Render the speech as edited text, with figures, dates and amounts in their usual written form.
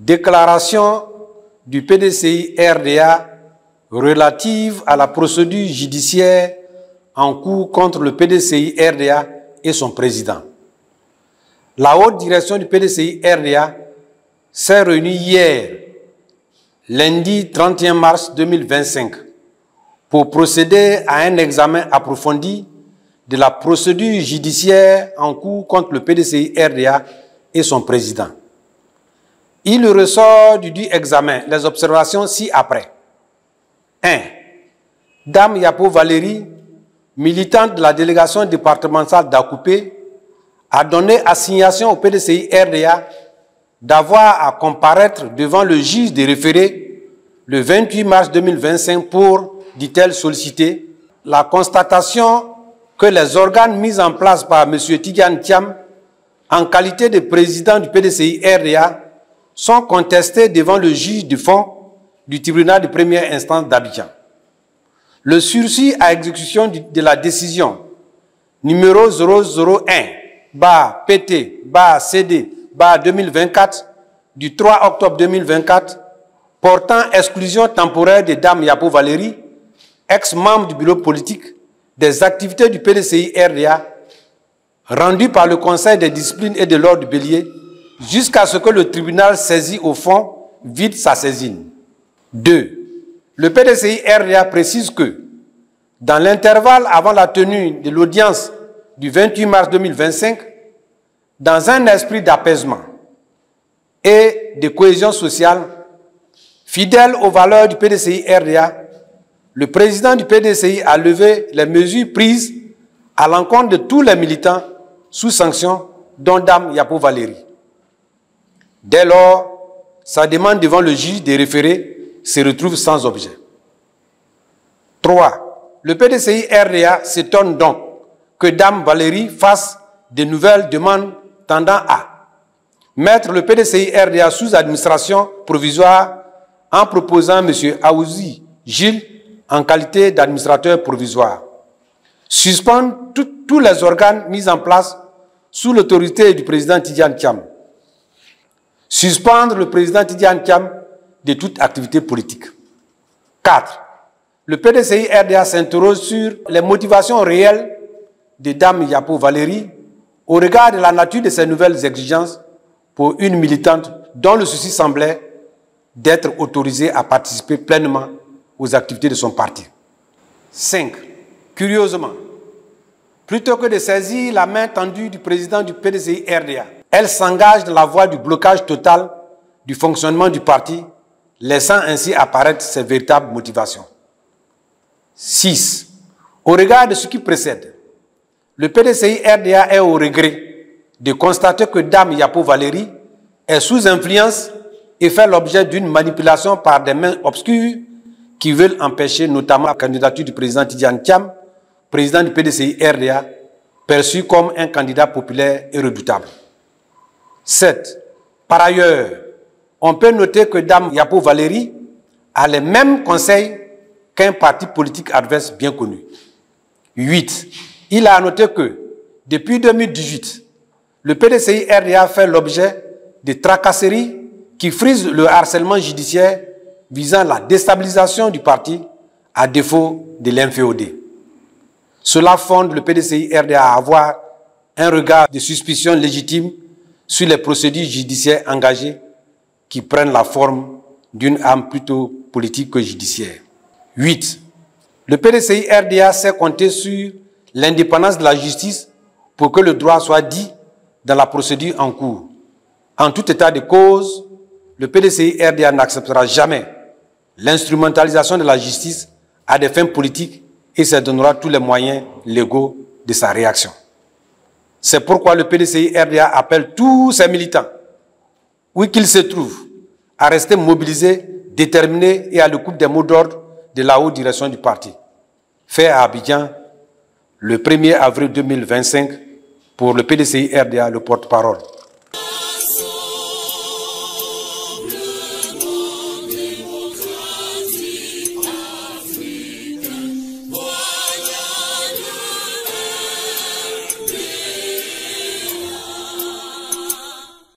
Déclaration du PDCI RDA relative à la procédure judiciaire en cours contre le PDCI RDA et son président. La haute direction du PDCI RDA s'est réunie hier, lundi 31 mars 2025, pour procéder à un examen approfondi de la procédure judiciaire en cours contre le PDCI RDA et son président. Il ressort du dit examen les observations ci-après. 1. Dame Yapo Valérie, militante de la délégation départementale d'Akoupé, a donné assignation au PDCI RDA d'avoir à comparaître devant le juge des référés le 28 mars 2025 pour, dit-elle, solliciter la constatation que les organes mis en place par M. Tidjane Thiam en qualité de président du PDCI RDA sont contestés devant le juge du fond du tribunal de première instance d'Abidjan. Le sursis à exécution de la décision numéro 001-PT-CD-2024 du 3 octobre 2024 portant exclusion temporaire de Dame Yapo Valérie, ex-membre du bureau politique, des activités du PDCI RDA, rendu par le Conseil des disciplines et de l'ordre du Bélier, jusqu'à ce que le tribunal saisi au fond vide sa saisine. 2. Le PDCI RDA précise que, dans l'intervalle avant la tenue de l'audience du 28 mars 2025, dans un esprit d'apaisement et de cohésion sociale, fidèle aux valeurs du PDCI RDA, le président du PDCI a levé les mesures prises à l'encontre de tous les militants sous sanction, dont Dame Yapo Valérie. Dès lors, sa demande devant le juge des référés se retrouve sans objet. 3. Le PDCI RDA s'étonne donc que Dame Valérie fasse de nouvelles demandes tendant à mettre le PDCI RDA sous administration provisoire en proposant M. Aouzi Gilles en qualité d'administrateur provisoire. Suspendre tous les organes mis en place sous l'autorité du président Tidjane Thiam. Suspendre le président Tidjane Thiam de toute activité politique. 4. Le PDCI RDA s'interroge sur les motivations réelles de Dame Yapo Valérie au regard de la nature de ces nouvelles exigences pour une militante dont le souci semblait d'être autorisée à participer pleinement aux activités de son parti. 5. Curieusement, plutôt que de saisir la main tendue du président du PDCI RDA, elle s'engage dans la voie du blocage total du fonctionnement du parti, laissant ainsi apparaître ses véritables motivations. 6. Au regard de ce qui précède, le PDCI RDA est au regret de constater que Dame Yapo Valérie est sous influence et fait l'objet d'une manipulation par des mains obscures qui veulent empêcher notamment la candidature du président Tidjane Thiam, président du PDCI RDA, perçu comme un candidat populaire et redoutable. 7. Par ailleurs, on peut noter que Dame Yapo Valérie a les mêmes conseils qu'un parti politique adverse bien connu. 8. Il a noté que, depuis 2018, le PDCI RDA fait l'objet de tracasseries qui frisent le harcèlement judiciaire visant la déstabilisation du parti à défaut de l'inféodé. Cela fonde le PDCI RDA à avoir un regard de suspicion légitime sur les procédures judiciaires engagées qui prennent la forme d'une âme plutôt politique que judiciaire. 8. Le PDCI RDA sait compter sur l'indépendance de la justice pour que le droit soit dit dans la procédure en cours. En tout état de cause, le PDCI RDA n'acceptera jamais l'instrumentalisation de la justice à des fins politiques et se donnera tous les moyens légaux de sa réaction. C'est pourquoi le PDCI RDA appelle tous ses militants, où qu'ils se trouvent, à rester mobilisés, déterminés et à l'écoute des mots d'ordre de la haute direction du parti. Fait à Abidjan, le 1er avril 2025, pour le PDCI RDA, le porte-parole.